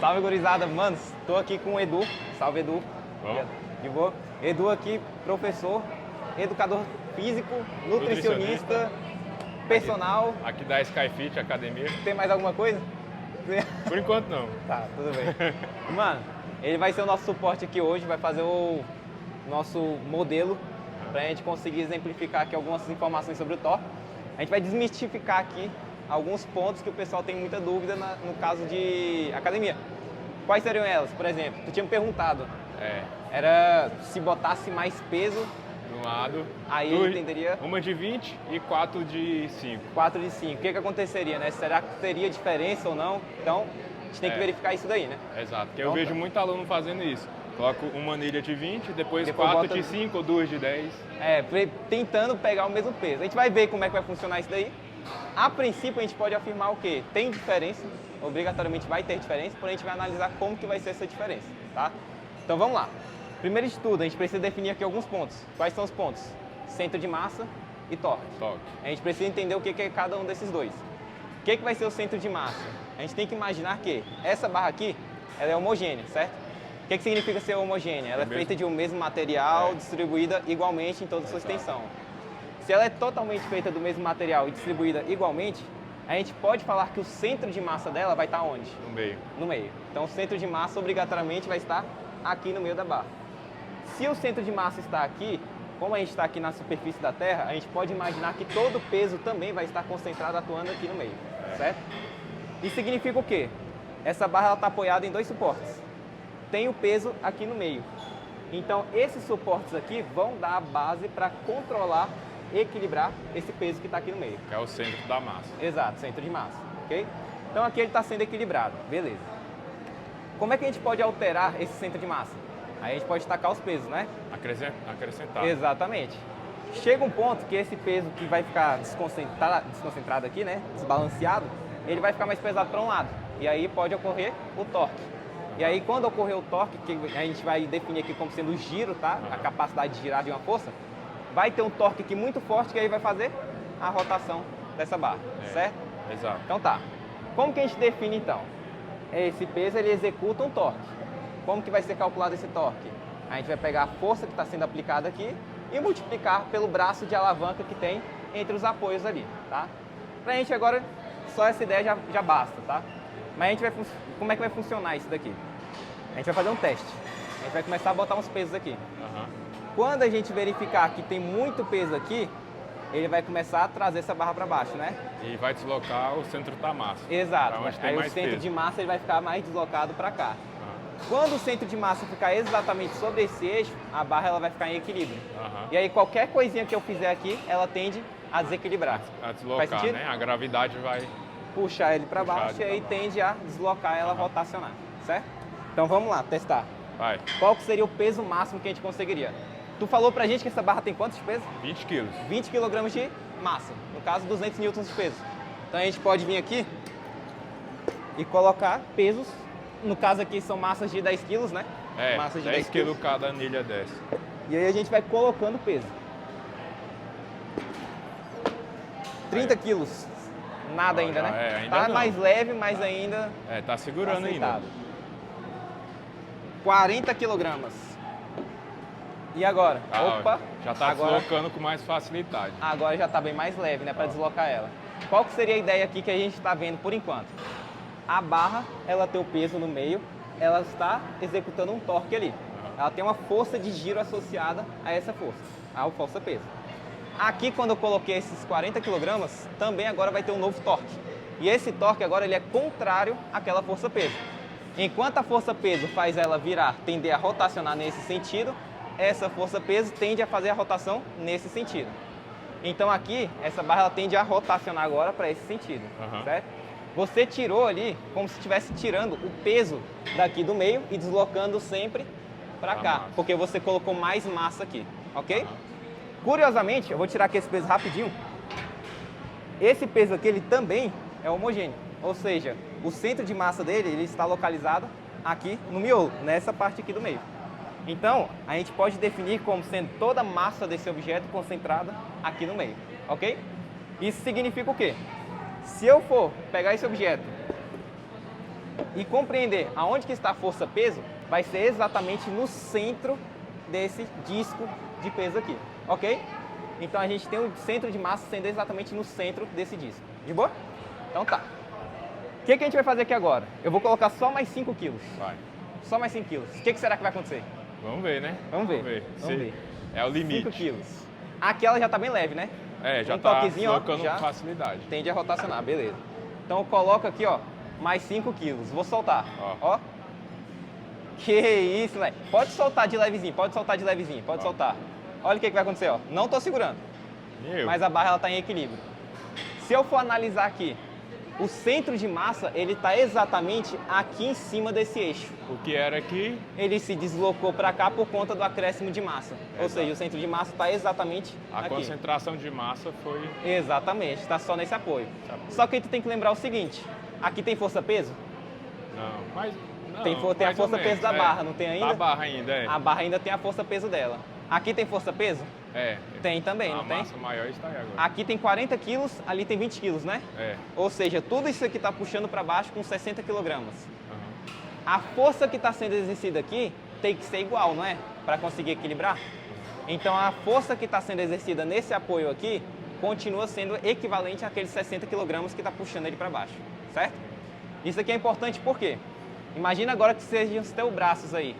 Salve, gurizada. Mano, tô aqui com o Edu. Salve, Edu. Vamos? De boa? Edu aqui, professor, educador físico, nutricionista, personal. Aqui da Skyfit Academia. Tem mais alguma coisa? Por enquanto não. Tá, tudo bem. Mano, ele vai ser o nosso suporte aqui hoje, vai fazer o nosso modelo pra gente conseguir exemplificar aqui algumas informações sobre o Thor. A gente vai desmistificar aqui alguns pontos que o pessoal tem muita dúvida no caso de academia. Quais seriam elas? Por exemplo, tu tinha me perguntado. Era se botasse mais peso, De um lado. aí ele entenderia Uma de 20 e 4 de 5. 4 de 5. O que aconteceria, né? Será que teria diferença ou não? Então, a gente tem que verificar isso daí, né? Exato, porque Então, eu vejo tá. muito aluno fazendo isso. Coloco uma anilha de 20, depois Depois 4 bota- de 5 ou 2 de 10. Tentando pegar o mesmo peso. A gente vai ver como é que vai funcionar isso daí. A princípio, a gente pode afirmar o quê? Tem diferença, obrigatoriamente vai ter diferença, porém a gente vai analisar como que vai ser essa diferença, tá? Então vamos lá. Primeiro de tudo, a gente precisa definir aqui alguns pontos. Quais são os pontos? Centro de massa e torque. Toque. A gente precisa entender o que é cada um desses dois. O que vai ser o centro de massa? A gente tem que imaginar que essa barra aqui, ela é homogênea, certo? O que significa ser homogênea? Ela é feita de um mesmo material, distribuída igualmente em toda a sua extensão. Se ela é totalmente feita do mesmo material e distribuída igualmente, a gente pode falar que o centro de massa dela vai estar onde? No meio. No meio. Então o centro de massa obrigatoriamente vai estar aqui no meio da barra. Se o centro de massa está aqui, como a gente está aqui na superfície da Terra, a gente pode imaginar que todo o peso também vai estar concentrado atuando aqui no meio, certo? Isso significa o quê? Essa barra está apoiada em dois suportes. Tem o peso aqui no meio. Então esses suportes aqui vão dar a base para controlar, equilibrar esse peso que está aqui no meio. Que é o centro da massa. Exato, centro de massa, ok? Então aqui ele está sendo equilibrado, beleza. Como é que a gente pode alterar esse centro de massa? Aí a gente pode tacar os pesos, né? Acrescentar. Exatamente. Chega um ponto que esse peso que vai ficar desconcentrado aqui, né? Desbalanceado, ele vai ficar mais pesado para um lado. E aí pode ocorrer o torque. E aí quando ocorrer o torque, que a gente vai definir aqui como sendo o giro, tá? A capacidade de girar de uma força, vai ter um torque aqui muito forte que aí vai fazer a rotação dessa barra, certo? Exato. Então tá. Como que a gente define então? Esse peso ele executa um torque. Como que vai ser calculado esse torque? A gente vai pegar a força que está sendo aplicada aqui e multiplicar pelo braço de alavanca que tem entre os apoios ali, tá? Pra gente agora, só essa ideia já basta, tá? Mas a gente como é que vai funcionar isso daqui? A gente vai fazer um teste. A gente vai começar a botar uns pesos aqui. Quando a gente verificar que tem muito peso aqui, ele vai começar a trazer essa barra para baixo, né? E vai deslocar o centro da massa. Exato. Pra onde tem Aí o mais centro peso. de massa ele vai ficar mais deslocado para cá. Quando o centro de massa ficar exatamente sobre esse eixo, a barra ela vai ficar em equilíbrio. E aí qualquer coisinha que eu fizer aqui, ela tende a desequilibrar. A Faz deslocar, sentido? né? A gravidade vai... Puxar ele para Puxar baixo ele e aí pra baixo. tende a deslocar ela, rotacionar, certo? Então vamos lá, testar. Vai. Qual que seria o peso máximo que a gente conseguiria? Tu falou pra gente que essa barra tem quantos de peso? 20 quilos. 20 kg de massa, no caso 200 newtons de peso. Então a gente pode vir aqui e colocar pesos, no caso aqui são massas de 10 quilos, né? Massas de 10 quilos cada anilha desce. E aí a gente vai colocando peso. 30 quilos, nada Ó, ainda, já né? ainda Tá não. mais leve, mas ainda Tá segurando ainda. aceitado. 40 quilogramas. E agora? Opa! Já tá agora, deslocando com mais facilidade. agora já está bem mais leve, né? Para deslocar ela. Qual que seria a ideia aqui que a gente está vendo por enquanto? A barra, ela tem o peso no meio, ela está executando um torque ali. Ela tem uma força de giro associada a essa força, ao força-peso. Aqui, quando eu coloquei esses 40 kg, também agora vai ter um novo torque. E esse torque agora ele é contrário àquela força-peso. Enquanto a força-peso faz ela virar, tender a rotacionar nesse sentido, essa força-peso tende a fazer a rotação nesse sentido. Então aqui, essa barra ela tende a rotacionar agora para esse sentido, certo? Você tirou ali como se estivesse tirando o peso daqui do meio e deslocando sempre para cá, massa. porque você colocou mais massa aqui, ok? Curiosamente, eu vou tirar aqui esse peso rapidinho. Esse peso aqui ele também é homogêneo, ou seja, o centro de massa dele ele está localizado aqui no miolo, nessa parte aqui do meio. Então, a gente pode definir como sendo toda a massa desse objeto concentrada aqui no meio, ok? Isso significa o quê? Se eu for pegar esse objeto e compreender aonde que está a força-peso, vai ser exatamente no centro desse disco de peso aqui, ok? Então a gente tem o centro de massa sendo exatamente no centro desse disco. De boa? Então tá. O que a gente vai fazer aqui agora? Eu vou colocar só mais 5 quilos. Vai. Só mais 5 quilos. O que será que vai acontecer? Vamos ver, né? Vamos ver. Vamos ver. É o limite. 5 quilos. Aqui ela já tá bem leve, né? Já um tá toquezinho, colocando já facilidade. tende a rotacionar, beleza. Então eu coloco aqui, ó, mais 5 quilos. Vou soltar. Ó. Que isso, né? Pode soltar de levezinho, pode soltar de levezinho, pode soltar. Olha o que vai acontecer, ó. Não tô segurando. Mas a barra ela tá em equilíbrio. Se eu for analisar aqui, o centro de massa, ele tá exatamente aqui em cima desse eixo. O que era aqui? Ele se deslocou para cá por conta do acréscimo de massa. Ou seja, o centro de massa está exatamente aqui. A concentração de massa foi... Exatamente, está só nesse apoio. Só que aí tu tem que lembrar o seguinte, aqui tem força-peso? Não, mas... Não, tem a força-peso da barra, não tem ainda? A barra ainda, A barra ainda tem a força-peso dela. Aqui tem força-peso? Tem também, não tem? A massa maior está aí agora. Aqui tem 40 quilos, ali tem 20 quilos, né? Ou seja, tudo isso aqui está puxando para baixo com 60 quilogramas. A força que está sendo exercida aqui tem que ser igual, não é? Para conseguir equilibrar. Então a força que está sendo exercida nesse apoio aqui continua sendo equivalente àqueles 60 quilogramas que está puxando ele para baixo, certo? Isso aqui é importante por quê? Imagina agora que sejam os teus braços aí,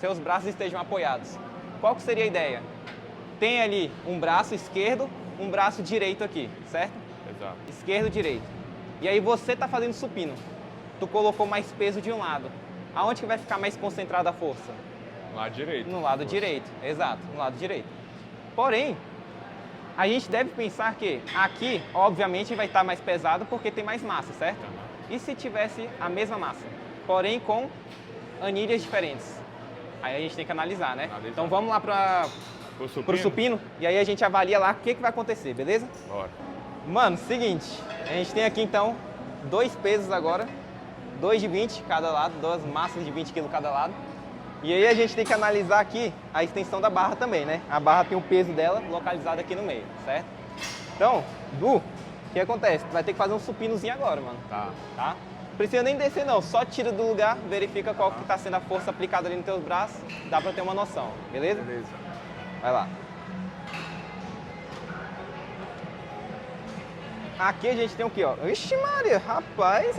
seus braços estejam apoiados. Qual que seria a ideia? Tem ali um braço esquerdo, um braço direito aqui, certo? Exato. Esquerdo, direito. E aí você está fazendo supino. Tu colocou mais peso de um lado. Aonde que vai ficar mais concentrada a força? No lado direito. No lado direito, exato, no lado direito. Porém, a gente deve pensar que aqui, obviamente, vai estar mais pesado porque tem mais massa, certo? E se tivesse a mesma massa, porém com anilhas diferentes? Aí a gente tem que analisar, né? Então vamos lá para o supino e aí a gente avalia lá o que vai acontecer, beleza? Bora. Mano, seguinte, a gente tem aqui então 2 pesos agora, 2 de 20 cada lado, 2 massas de 20 kg cada lado. E aí a gente tem que analisar aqui a extensão da barra também, né? A barra tem o peso dela localizado aqui no meio, certo? Então, Du, o que acontece? Tu vai ter que fazer um supinozinho agora, mano. Tá? Não precisa nem descer não, só tira do lugar, verifica qual que tá sendo a força aplicada ali nos teus braços, dá pra ter uma noção, beleza? Beleza. Vai lá. Aqui a gente tem o que, ó? Ixi Maria, rapaz,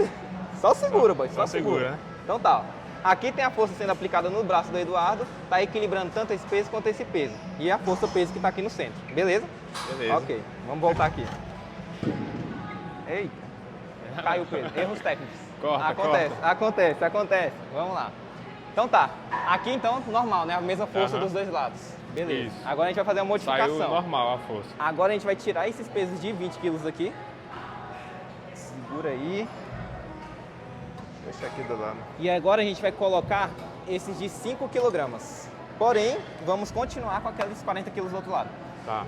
só segura, boy, só segura. Né? Então tá, ó. Aqui tem a força sendo aplicada no braço do Eduardo, tá equilibrando tanto esse peso quanto esse peso. E a força-peso que tá aqui no centro, beleza? Beleza. Ok, vamos voltar aqui. Eita, caiu o peso, erros técnicos. Acontece. Vamos lá. Então tá, aqui então normal, né? A mesma força dos dois lados. Beleza. Isso. Agora a gente vai fazer uma modificação. Saiu normal a força. Agora a gente vai tirar esses pesos de 20 quilos aqui. Segura aí. Deixa aqui do lado. E agora a gente vai colocar esses de 5 quilogramas. Porém, vamos continuar com aqueles 40 quilos do outro lado. Tá.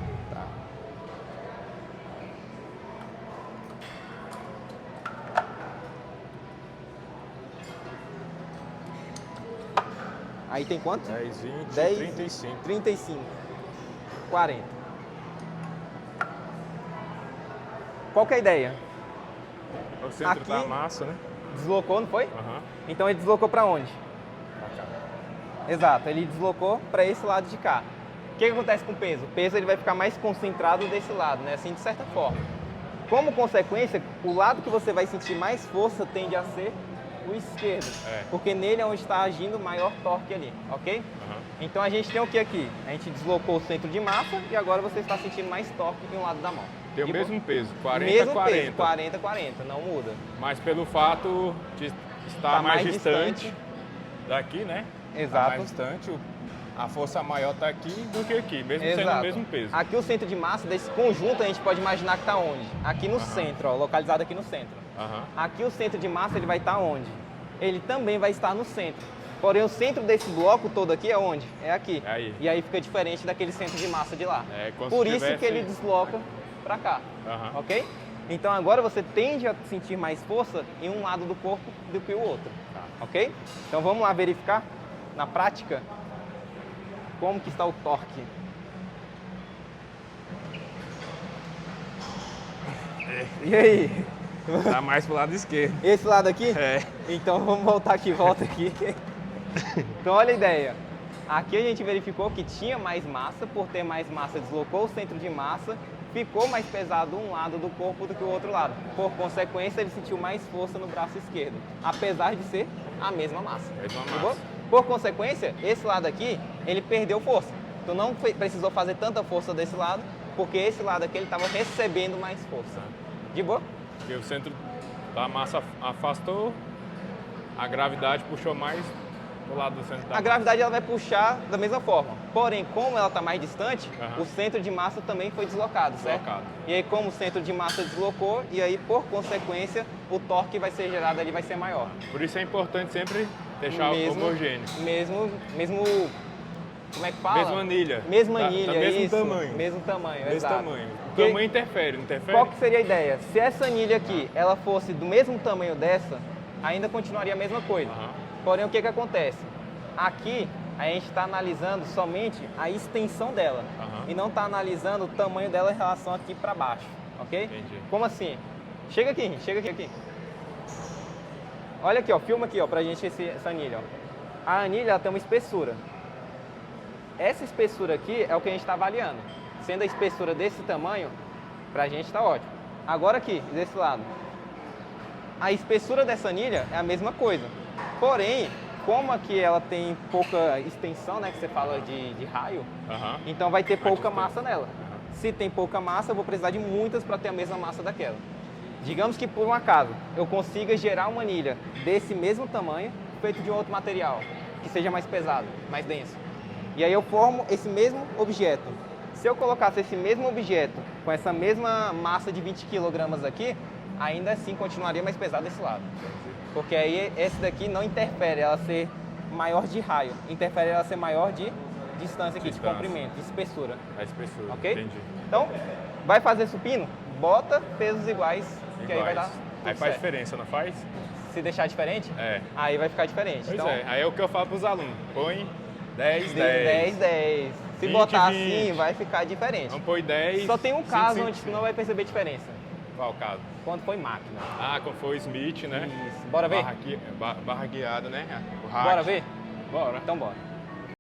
Aí tem quanto? 10, 20, 10, 35. 35. 40. Qual que é a ideia? O centro Aqui- da massa, né? Deslocou, não foi? Aham. Então ele deslocou para onde? Pra cá. Exato, ele deslocou para esse lado de cá. O que acontece com o peso? O peso ele vai ficar mais concentrado desse lado, né? Assim, de certa forma. Como consequência, o lado que você vai sentir mais força tende a ser o esquerdo. Porque nele é onde está agindo o maior torque ali, ok? Aham. Então a gente tem o que aqui? A gente deslocou o centro de massa e agora você está sentindo mais torque em um lado da mão. Tem o De mesmo peso, 40, mesmo 40. peso, 40, 40, não muda. Mas pelo fato de estar Tá mais mais distante distante. daqui, né? Exato. Tá mais distante, a força maior está aqui do que aqui, mesmo sendo Exato. o mesmo peso. Aqui o centro de massa desse conjunto a gente pode imaginar que está onde? Aqui no centro, ó, localizado aqui no centro. Aham. Aqui o centro de massa ele vai estar onde? Ele também vai estar no centro. Porém o centro desse bloco todo aqui é onde? É aqui. É aí. E aí fica diferente daquele centro de massa de lá. É, como se Por isso tivesse- que ele desloca para cá. Aham. Ok? Então agora você tende a sentir mais força em um lado do corpo do que o outro. Tá. Ok? Então vamos lá verificar na prática como que está o torque. E aí? Tá mais pro lado esquerdo. Esse lado aqui? É. Então vamos voltar aqui, volta aqui. Então olha a ideia. Aqui a gente verificou que tinha mais massa, por ter mais massa deslocou o centro de massa, ficou mais pesado um lado do corpo do que o outro lado. Por consequência, ele sentiu mais força no braço esquerdo, apesar de ser a mesma massa. Mesma Tá massa. bom? Por consequência, esse lado aqui, ele perdeu força. Tu não precisou fazer tanta força desse lado, porque esse lado aqui ele estava recebendo mais força. De boa? Porque o centro da massa afastou, a gravidade puxou mais pro lado do centro da A massa. gravidade ela vai puxar da mesma forma. Porém, como ela está mais distante, Aham. o centro de massa também foi deslocado, certo? Deslocado. E aí, como o centro de massa deslocou, e aí, por consequência, o torque que vai ser gerado ali vai ser maior. Por isso é importante sempre deixar homogêneo. Mesmo, como é que fala? Mesma anilha. Mesma Da anilha, mesmo isso. tamanho. Mesmo tamanho, Mesmo exato. tamanho. O Porque tamanho interfere, não interfere? Qual que seria a ideia? Se essa anilha aqui, ela fosse do mesmo tamanho dessa, ainda continuaria a mesma coisa. Aham. Porém, o que acontece? Aqui, a gente está analisando somente a extensão dela. Aham. E não está analisando o tamanho dela em relação aqui para baixo, ok? Entendi. Como assim? Chega aqui, chega aqui. Olha aqui, ó, filma aqui, ó, pra gente essa anilha, ó. A anilha, ela tem uma espessura. Essa espessura aqui é o que a gente está avaliando. Sendo a espessura desse tamanho, pra gente tá ótimo. Agora aqui, desse lado. A espessura dessa anilha é a mesma coisa. Porém, como aqui ela tem pouca extensão, né, que você fala de raio, Aham. então vai ter pouca distante. massa nela. Se tem pouca massa, eu vou precisar de muitas para ter a mesma massa daquela. Digamos que por um acaso eu consiga gerar uma anilha desse mesmo tamanho, feito de outro material, que seja mais pesado, mais denso. E aí eu formo esse mesmo objeto. Se eu colocasse esse mesmo objeto com essa mesma massa de 20 kg aqui, ainda assim continuaria mais pesado desse lado. Porque aí esse daqui não interfere ela ser maior de raio, interfere ela ser maior de distância aqui, Distância. de comprimento, de espessura. A espessura, Ok? entendi. Então, vai fazer supino? Bota pesos iguais, que aí vai dar tudo Aí faz certo. diferença, não faz? Se deixar diferente, É. aí vai ficar diferente. Pois Então, é, aí é o que eu falo pros alunos. Põe 10, 10, 10. 10. Se 20, botar 20. assim, vai ficar diferente. Não põe 10. Só tem um 5, caso 5, onde tu não vai perceber diferença. Qual o caso? Quando foi máquina. Ah, quando foi o Smith, né? Isso. Bora ver? Barra guiada, né? O hack. Bora ver? Bora. Então bora.